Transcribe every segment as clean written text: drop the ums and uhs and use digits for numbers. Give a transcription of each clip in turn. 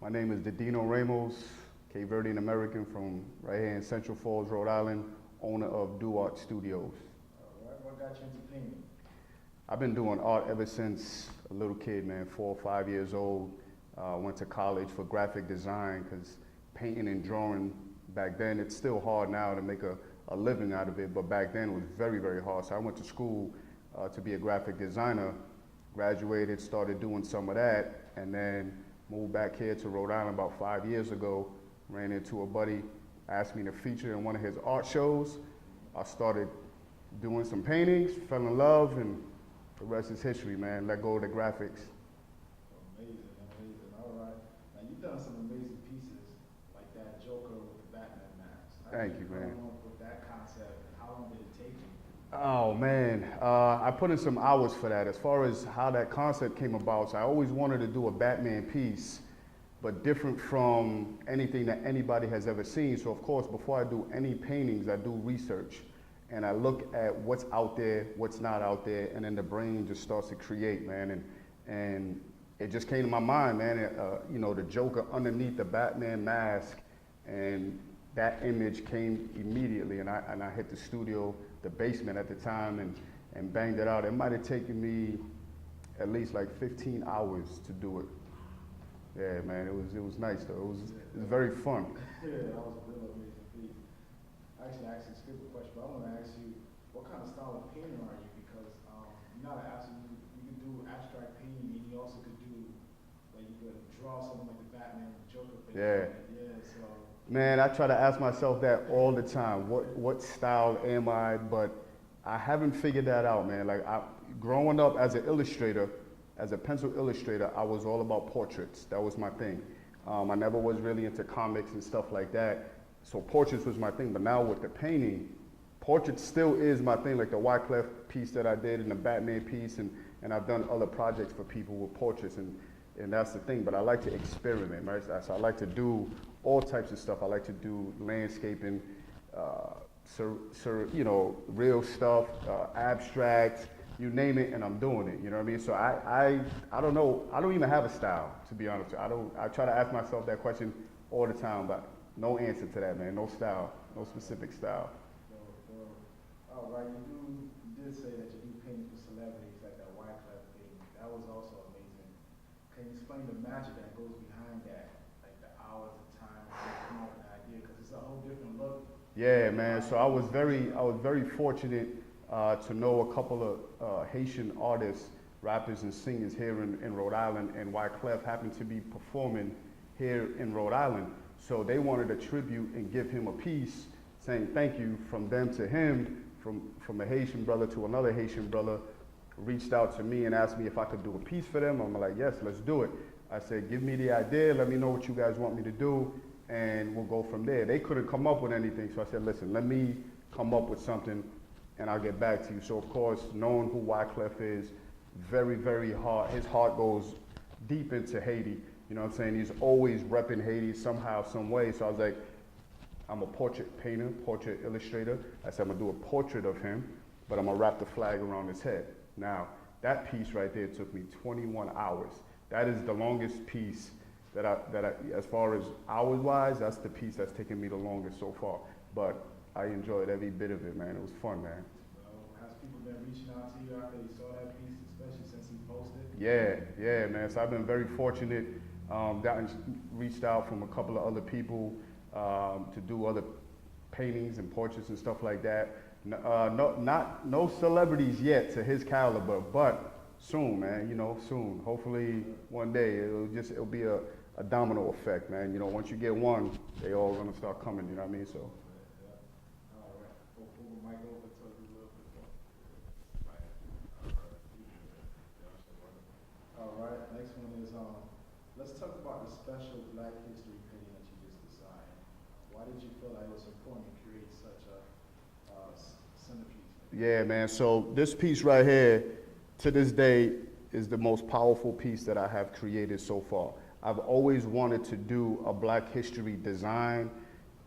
My name is Dino Ramos, Cape Verdean American from right here in Central Falls, Rhode Island, owner of Duart Studios. All right, what got you into painting? I've been doing art ever since a little kid, man, 4 or 5 years old. Went to college for graphic design because painting and drawing back then, it's still hard now to make a living out of it, but back then it was very, very hard. So I went to school to be a graphic designer, graduated, started doing some of that, and then moved back here to Rhode Island about 5 years ago. Ran into a buddy, asked me to feature in one of his art shows. I started doing some paintings, fell in love, and the rest is history, man. Let go of the graphics. Amazing, amazing. All right. Now, you've done some amazing pieces, like that Joker with the Batman mask. Thank you, man. Come up with that concept, and how long did it take you? Oh, man. I put in some hours for that. As far as how that concept came about, so I always wanted to do a Batman piece, but different from anything that anybody has ever seen. So, of course, before I do any paintings, I do research. And I look at what's out there, what's not out there, and then the brain just starts to create, man. And it just came to my mind, man. You know, the Joker underneath the Batman mask, and that image came immediately. And I hit the studio, the basement at the time, and banged it out. It might have taken me at least like 15 hours to do it. Yeah, man. It was nice though. It was very fun. Yeah, that was a real amazing piece. Actually, I asked you a stupid question, but I want to ask you, what kind of style of painter are you? Because you're not an absolute, you can do abstract painting, and you also could do, like, you could draw something like the Batman, Joker face. Yeah. Yeah, so. Man, I try to ask myself that all the time. What style am I? But I haven't figured that out, man. Like, growing up as an illustrator, as a pencil illustrator, I was all about portraits. That was my thing. I never was really into comics and stuff like that. So portraits was my thing. But now with the painting, portraits still is my thing. Like the Wyclef piece that I did and the Batman piece, and I've done other projects for people with portraits, and that's the thing. But I like to experiment, right? So I like to do all types of stuff. I like to do landscaping, you know, real stuff, abstract, you name it, and I'm doing it. You know what I mean? So I don't know. I don't even have a style, to be honest with you. I try to ask myself that question all the time, but no answer to that, man. No style, no specific style. All right, you did say that you do painting for celebrities, like that Wyclef thing. That was also amazing. Can you explain the magic that goes behind that? Like the hours of time to come up with an idea, because it's a whole different look. Yeah, man. So I was very fortunate to know a couple of Haitian artists, rappers and singers here in Rhode Island, and Wyclef happened to be performing here in Rhode Island. So they wanted a tribute and give him a piece saying thank you from them to him, from a Haitian brother to another Haitian brother, reached out to me and asked me if I could do a piece for them. I'm like, yes, let's do it. I said, give me the idea, let me know what you guys want me to do, and we'll go from there. They couldn't come up with anything, so I said, listen, let me come up with something, and I'll get back to you. So, of course, knowing who Wyclef is, very, very hard. His heart goes deep into Haiti. You know what I'm saying? He's always repping Haiti somehow, some way. So I was like, I'm a portrait painter, portrait illustrator. I said, I'm gonna do a portrait of him, but I'm gonna wrap the flag around his head. Now, that piece right there took me 21 hours. That is the longest piece that I as far as hours-wise, that's the piece that's taken me the longest so far. But I enjoyed every bit of it, man. It was fun, man. Has people been reaching out to you after you saw that piece, especially since you posted? Yeah, man. So I've been very fortunate. Reached out from a couple of other people to do other paintings and portraits and stuff like that. No celebrities yet to his caliber, but soon, man. You know, soon. Hopefully, one day it'll be a domino effect, man. You know, once you get one, they all gonna start coming. You know what I mean? So. All right. We'll pull the mic over to you a little bit more. All right. Next one is let's talk about the special Black History painting that you just designed. Why did you feel like it was important to create such a centerpiece? Yeah, man. So this piece right here, to this day, is the most powerful piece that I have created so far. I've always wanted to do a Black History design,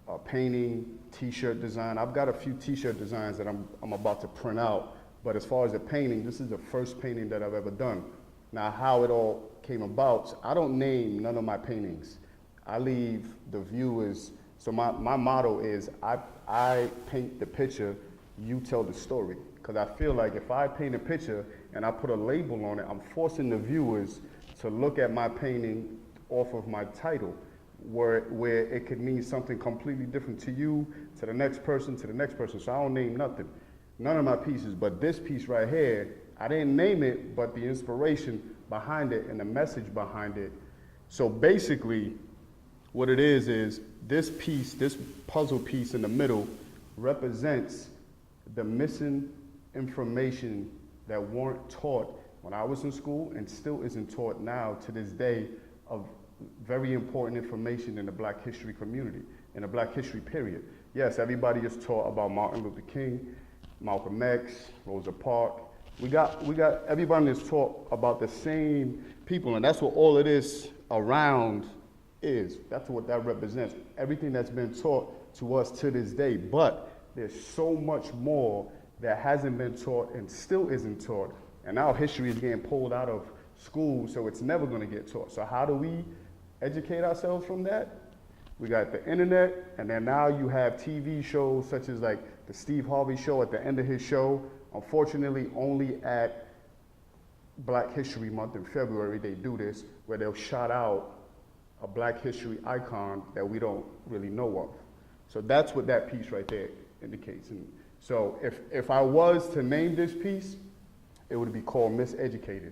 a painting, T-shirt design. I've got a few T-shirt designs that I'm about to print out. But as far as the painting, this is the first painting that I've ever done. Now, how it all came about, I don't name none of my paintings. I leave the viewers, so my motto is I paint the picture, you tell the story. Because I feel like if I paint a picture and I put a label on it, I'm forcing the viewers to look at my painting off of my title, where it could mean something completely different to you, to the next person, to the next person. So I don't name nothing, none of my pieces, but this piece right here, I didn't name it, but the inspiration behind it and the message behind it. So basically, what it is this piece, this puzzle piece in the middle represents the missing information that weren't taught when I was in school and still isn't taught now to this day, of very important information in the Black history community, in the Black history period. Yes, everybody is taught about Martin Luther King, Malcolm X, Rosa Parks. We got everybody is taught about the same people, and that's what all of this around is. That's what that represents. Everything that's been taught to us to this day. But there's so much more that hasn't been taught and still isn't taught. And now history is getting pulled out of school, so it's never going to get taught. So how do we educate ourselves from that? We got the internet, and then now you have TV shows such as like the Steve Harvey show. At the end of his show, unfortunately only at Black History Month in February they do this, where they'll shout out a Black history icon that we don't really know of. So that's what that piece right there indicates. And so if I was to name this piece, it would be called Miseducated.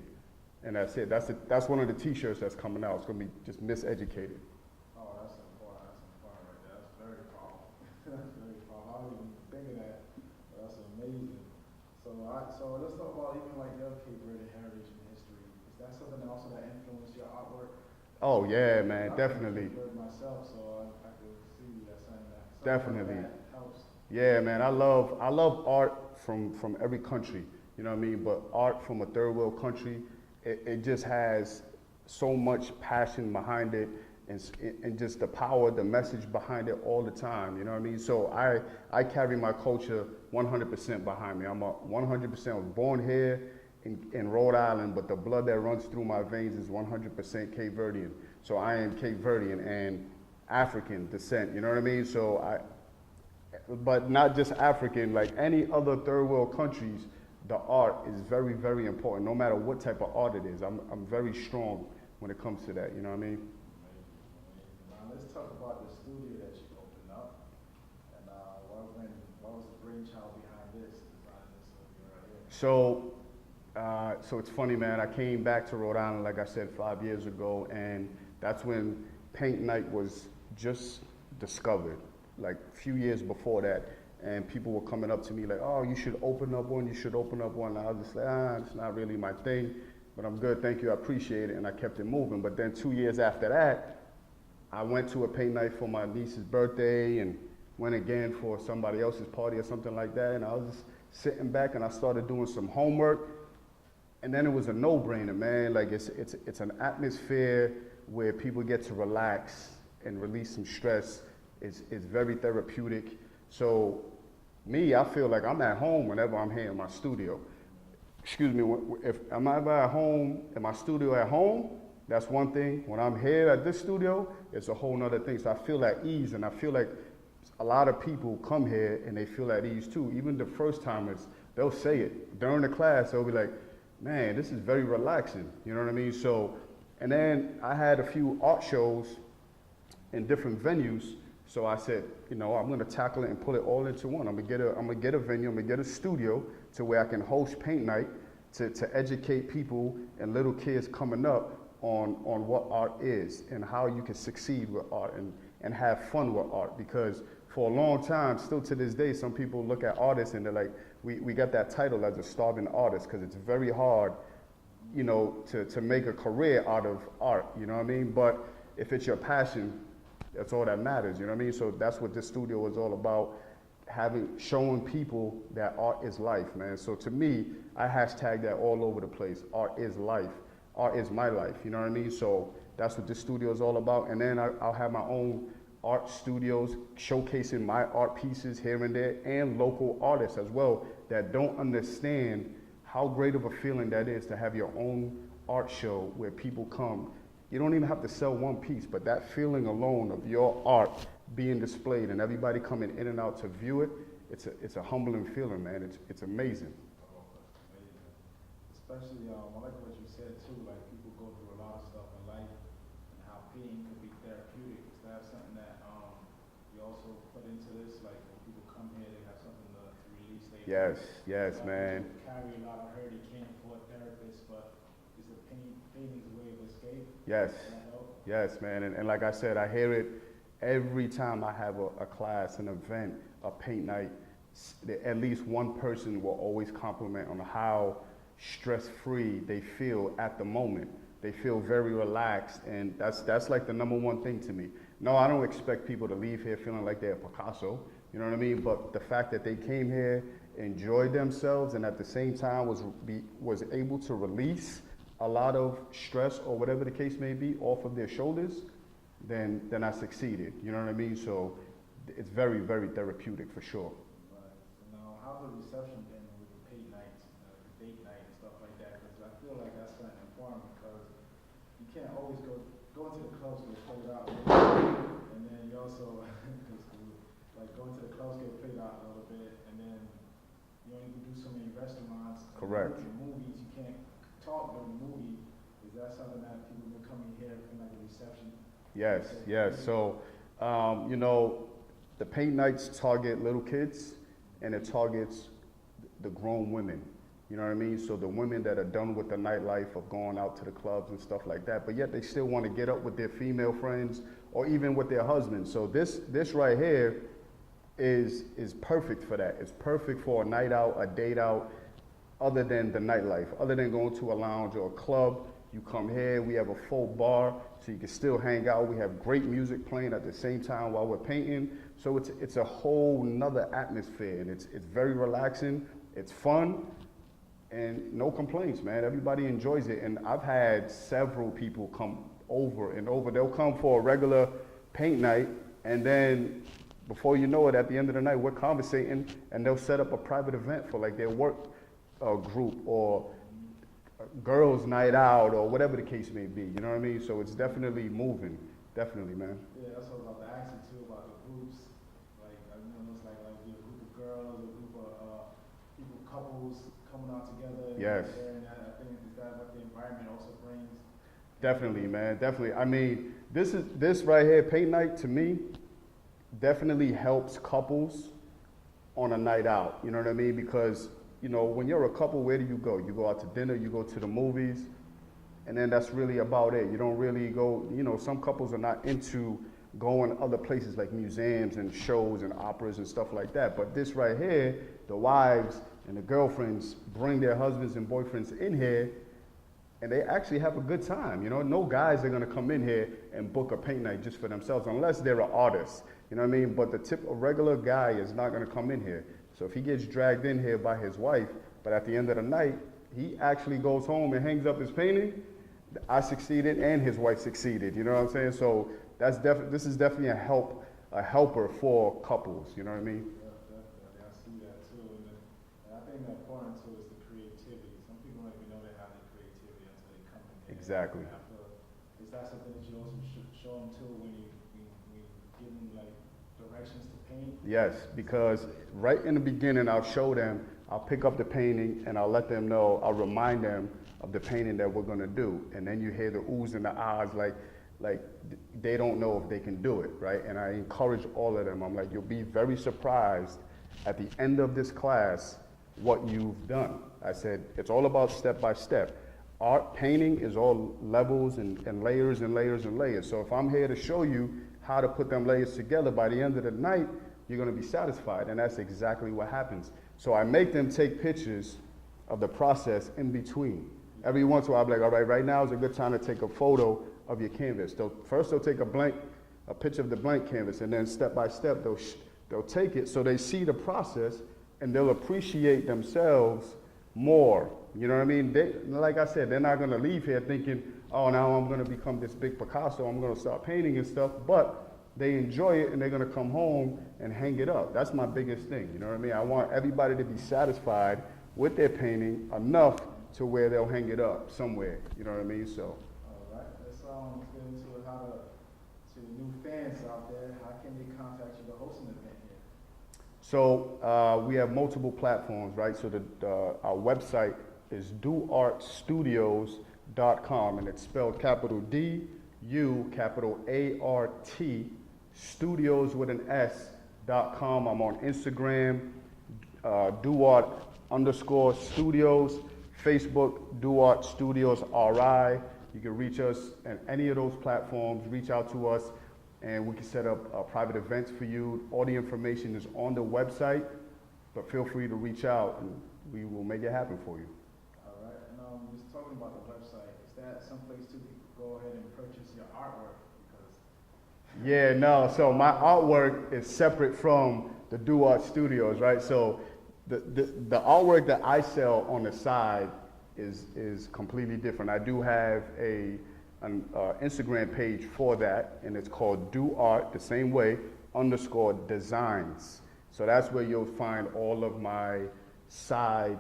And that's it. That's one of the t-shirts that's coming out. It's going to be just Miseducated. Oh, that's important. That's important right there. That's very powerful. That's very powerful. I didn't even think of that. But that's amazing. So let's talk about even like the Cape Verde heritage and history. Is that something also that influenced your artwork? Oh yeah, man, definitely. I've heard myself, so I could see that saying that. Definitely. That helps. Yeah, man, I love art from every country. You know what I mean? But art from a third world country, it just has so much passion behind it, and just the power, the message behind it all the time. You know what I mean? So I carry my culture 100% behind me. I'm 100% born here in Rhode Island, but the blood that runs through my veins is 100% Cape Verdean. So I am Cape Verdean and African descent. You know what I mean? So but not just African, like any other third world countries, the art is very, very important, no matter what type of art it is. I'm very strong when it comes to that, you know what I mean? Amazing. Now let's talk about the studio that you opened up, and what was the brainchild behind this, designing this studio right here? So it's funny, man, I came back to Rhode Island, like I said, 5 years ago, and that's when paint night was just discovered, like a few years before that. And people were coming up to me like, oh, you should open up one, you should open up one. And I was just like, it's not really my thing, but I'm good, thank you, I appreciate it, and I kept it moving. But then 2 years after that, I went to a paint night for my niece's birthday and went again for somebody else's party or something like that, and I was just sitting back and I started doing some homework, and then it was a no-brainer, man. Like it's an atmosphere where people get to relax and release some stress. It's very therapeutic. So me, I feel like I'm at home whenever I'm here in my studio. Excuse me, if I'm ever at home, in my studio at home, that's one thing. When I'm here at this studio, it's a whole nother thing. So I feel at ease, and I feel like a lot of people come here and they feel at ease too. Even the first timers, they'll say it. During the class, they'll be like, man, this is very relaxing. You know what I mean? So, and then I had a few art shows in different venues. So I said, you know, I'm gonna tackle it and put it all into one. I'm gonna get a venue, I'm gonna get a studio to where I can host paint night to educate people and little kids coming up on what art is and how you can succeed with art and have fun with art. Because for a long time, still to this day, some people look at artists and they're like, we got that title as a starving artist, because it's very hard, you know, to make a career out of art, you know what I mean? But if it's your passion, that's all that matters, you know what I mean? So that's what this studio is all about, showing people that art is life, man. So to me, I hashtag that all over the place. Art is life. Art is my life, you know what I mean? So that's what this studio is all about. And then I'll have my own art studios showcasing my art pieces here and there, and local artists as well that don't understand how great of a feeling that is to have your own art show where people come, you don't even have to sell one piece, but that feeling alone of your art being displayed and everybody coming in and out to view it, it's a humbling feeling, man. It's amazing. Especially, I like what you said too, like people go through a lot of stuff in life and how pain could be therapeutic. Is that something that we also put into this? Like when people come here, they have something to release their Yes, man. people carry a lot of hurt, they can't afford therapists, but is the pain is a way of escape? Yes, Does that help? yes, man. And like I said, I hear it every time I have a class, an event, a paint night. At least one person will always compliment on how stress-free they feel at the moment. They feel very relaxed, and that's like the number one thing to me. No, I don't expect people to leave here feeling like they're Picasso, you know what I mean? But the fact that they came here, enjoyed themselves, and at the same time was able to release a lot of stress or whatever the case may be off of their shoulders, then I succeeded, you know what I mean? So it's very, very therapeutic for sure. Right. So now, how's the reception been with the paint nights, the date night and stuff like that? Because I feel like that's something important because you can't always go into the clubs get played out, and then you also like going to the clubs get played out a little bit, and then you only can do so many restaurants. Correct. Movies, you can't talk during the movie. Is that something that people will come in here for like a reception? Yes, yes. So, you know, the paint nights target little kids, and it targets the grown women. You know what I mean? So the women that are done with the nightlife of going out to the clubs and stuff like that, but yet they still want to get up with their female friends or even with their husbands. So this right here is perfect for that. It's perfect for a night out, a date out, other than the nightlife, other than going to a lounge or a club. You come here, we have a full bar, so you can still hang out. We have great music playing at the same time while we're painting. So it's a whole nother atmosphere, and it's very relaxing, it's fun, and no complaints, man. Everybody enjoys it, and I've had several people come over and over. They'll come for a regular paint night, and then before you know it, at the end of the night, we're conversating, and they'll set up a private event for like their work group or girls' night out or whatever the case may be. You know what I mean? So it's definitely moving, definitely, man. Yeah, that's what I was about to ask you too about the groups. Like I know it's like a group of girls, a group of people, couples coming out together. Yes. And I think is that what the environment also brings? Definitely, man. Definitely. I mean, this right here, paint night, to me, definitely helps couples on a night out. You know what I mean? Because, you know, when you're a couple, where do you go? You go out to dinner, you go to the movies, and then that's really about it. You don't really go, you know, some couples are not into going other places like museums and shows and operas and stuff like that. But this right here, the wives and the girlfriends bring their husbands and boyfriends in here, and they actually have a good time. You know, no guys are gonna come in here and book a paint night just for themselves unless they're an artist. You know what I mean? But a regular guy is not gonna come in here. So if he gets dragged in here by his wife, but at the end of the night, he actually goes home and hangs up his painting, I succeeded and his wife succeeded. You know what I'm saying? So this is definitely a helper for couples. You know what I mean? Yeah, definitely. I see that too. And I think the important too is the creativity. Some people don't even know they have the creativity until they come in here. Exactly. Is that something that you also should show them too when you give them like directions to paint? Yes, because right in the beginning, I'll show them, I'll pick up the painting and I'll let them know, I'll remind them of the painting that we're gonna do. And then you hear the oohs and the ahs, like they don't know if they can do it, right? And I encourage all of them. I'm like, you'll be very surprised at the end of this class what you've done. I said, it's all about step by step. Art painting is all levels and layers and layers and layers. So if I'm here to show you how to put them layers together, by the end of the night, you're gonna be satisfied, and that's exactly what happens. So I make them take pictures of the process in between. Every once in a while, I'll be like, all right, right now is a good time to take a photo of your canvas. First they'll take a picture of the blank canvas, and then step by step, they'll take it so they see the process, and they'll appreciate themselves more. You know what I mean? Like I said, they're not gonna leave here thinking, oh, now I'm gonna become this big Picasso, I'm gonna start painting and stuff, but they enjoy it and they're gonna come home and hang it up. That's my biggest thing, you know what I mean? I want everybody to be satisfied with their painting enough to where they'll hang it up somewhere, you know what I mean? So. All right, let's get into how to new fans out there, how can they contact you to host an event here? So we have multiple platforms, right? So our website is duartstudios.com, and it's spelled capital D-U, capital A-R-T, studios with an S.com. I'm on Instagram, Duart_studios, Facebook, Duart Studios RI. You can reach us at any of those platforms, reach out to us, and we can set up private events for you. All the information is on the website, but feel free to reach out and we will make it happen for you. All right, and just talking about the website, is that someplace too people go ahead and purchase your artwork? Because yeah, no, so my artwork is separate from the Duart Studios, right? So the artwork that I sell on the side is completely different. I do have an Instagram page for that, and it's called Duart, the same way, _designs. So that's where you'll find all of my side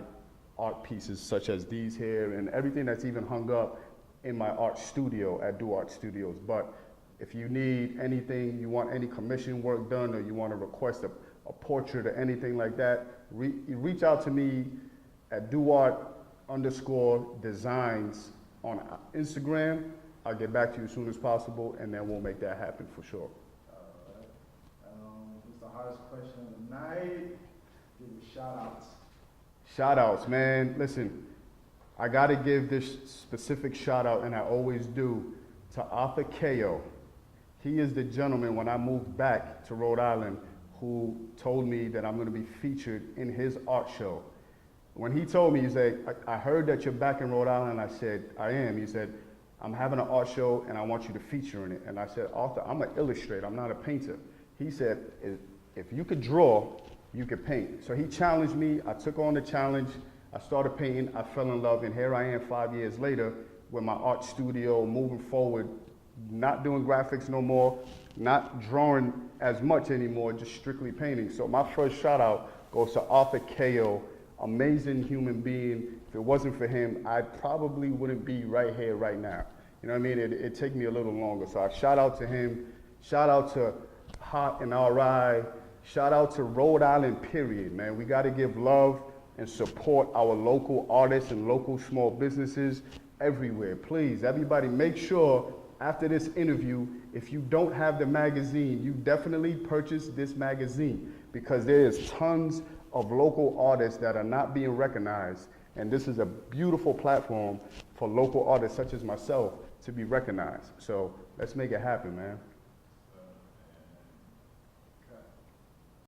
art pieces, such as these here, and everything that's even hung up in my art studio at Duart Studios. But if you need anything, you want any commission work done, or you want to request a portrait or anything like that, reach out to me at Duart_designs on Instagram. I'll get back to you as soon as possible, and then we'll make that happen for sure. all right, what's the hardest question of the night? Give you shout outs. Shout outs, man. Listen, I got to give this specific shout out, and I always do, to Arthur Ko. He is the gentleman, when I moved back to Rhode Island, who told me that I'm going to be featured in his art show. When he told me, he said, I heard that you're back in Rhode Island. I said, I am. He said, I'm having an art show and I want you to feature in it. And I said, Arthur, I'm an illustrator. I'm not a painter. He said, if you could draw, you could paint. So he challenged me. I took on the challenge. I started painting. I fell in love. And here I am 5 years later with my art studio, moving forward, not doing graphics no more, not drawing as much anymore, just strictly painting. So my first shout out goes to Arthur Ko, amazing human being. If it wasn't for him, I probably wouldn't be right here right now. You know what I mean? It'd take me a little longer. So I shout out to him, shout out to Hot and RI, shout out to Rhode Island, period, man. We gotta give love and support our local artists and local small businesses everywhere. Please, everybody, make sure after this interview, if you don't have the magazine, you definitely purchase this magazine, because there is tons of local artists that are not being recognized, and this is a beautiful platform for local artists such as myself to be recognized. So let's make it happen, man.